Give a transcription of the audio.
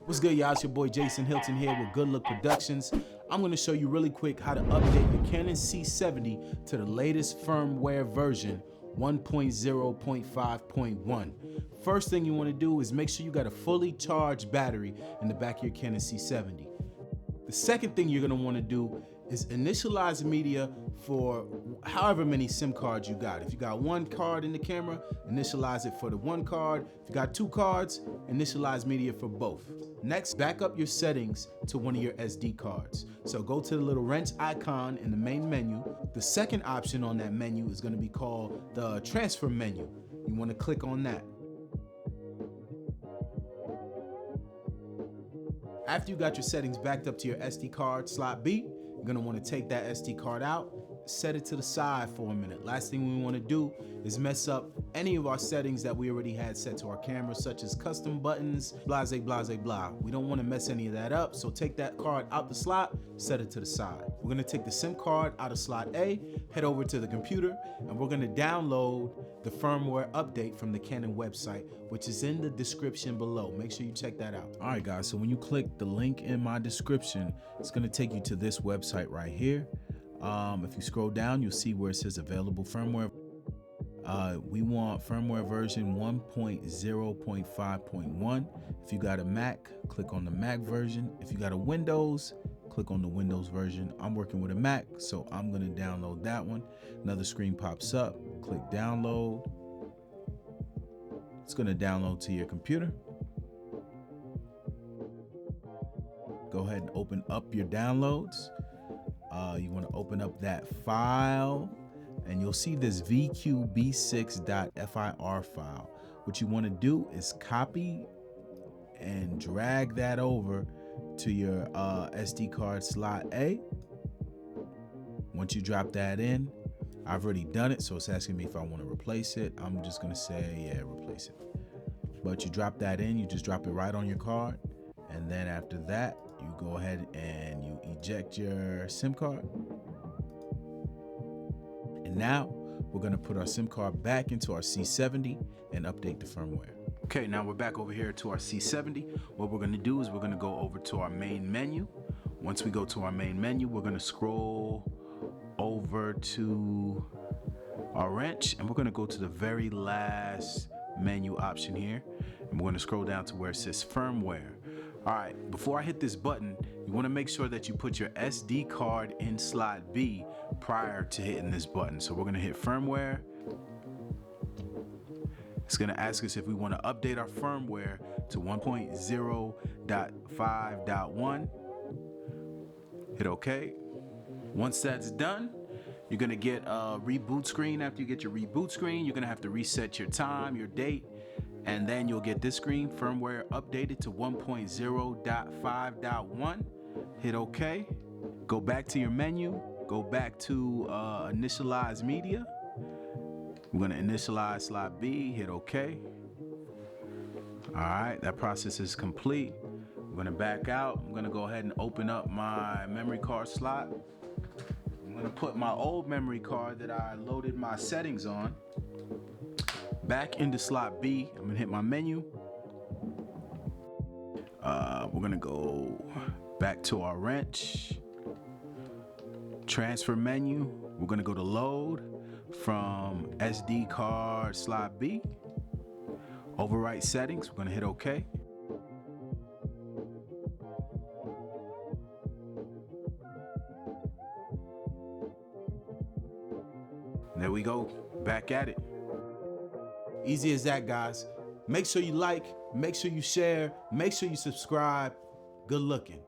What's good, y'all? It's your boy Jason Hilton here with Good Look Productions. I'm going to show you really quick how to update your Canon C70 to the latest firmware version 1.0.5.1. First thing you want to do is make sure you got a fully charged battery in the back of your Canon C70. The second thing you're going to want to do is initialize media for however many SIM cards you got. If you got one card in the camera, initialize it for the one card. If you got two cards, initialize media for both. Next, back up your settings to one of your SD cards. So go to the little wrench icon in the main menu. The second option on that menu is going to be called the transfer menu. You want to click on that. After you got your settings backed up to your SD card slot B, you're gonna wanna take that SD card out, set it to the side for a minute. Last thing we wanna do is mess up any of our settings that we already had set to our camera, such as custom buttons, blase, blase, blah. We don't wanna mess any of that up, so take that card out the slot, set it to the side. We're gonna take the SIM card out of slot A, head over to the computer, and we're gonna download the firmware update from the Canon website, which is in the description below. Make sure you check that out. All right, guys, so when you click the link in my description, it's gonna take you to this website right here. If you scroll down, you'll see where it says available firmware. We want firmware version 1.0.5.1. If you got a Mac, click on the Mac version. If you got a Windows, click on the Windows version. I'm working with a Mac, so I'm gonna download that one. Another screen pops up, click download. It's gonna download to your computer. Go ahead and open up your downloads. You wanna open up that file, and you'll see this vqb6.fir file. What you wanna do is copy and drag that over to your SD card slot A. Once you drop that in, I've already done it, so it's asking me if I want to replace it. I'm just gonna say, yeah, replace it. But you drop that in, you just drop it right on your card, and then after that, you go ahead and you eject your SIM card. And now we're gonna put our SIM card back into our C70 and update the firmware. Okay, now we're back over here to our C70. What we're gonna do is we're gonna go over to our main menu. Once we go to our main menu, we're gonna scroll over to our wrench, and we're gonna go to the very last menu option here, and we're gonna scroll down to where it says firmware. All right, before I hit this button, you wanna make sure that you put your SD card in slot B prior to hitting this button. So we're gonna hit firmware. It's gonna ask us if we wanna update our firmware to 1.0.5.1. Hit OK. Once that's done, you're gonna get a reboot screen. After you get your reboot screen, you're gonna have to reset your time, your date, and then you'll get this screen, firmware updated to 1.0.5.1. Hit OK. Go back to your menu, go back to initialize media. We're gonna initialize slot B, hit OK. All right, that process is complete. I'm gonna back out. I'm gonna go ahead and open up my memory card slot. I'm gonna put my old memory card that I loaded my settings on back into slot B. I'm gonna hit my menu. We're gonna go back to our wrench. Transfer menu. We're gonna go to load from SD card slot B. Overwrite settings. We're gonna hit OK. There we go, back at it. Easy as that, guys. Make sure you like, make sure you share, make sure you subscribe. Good looking.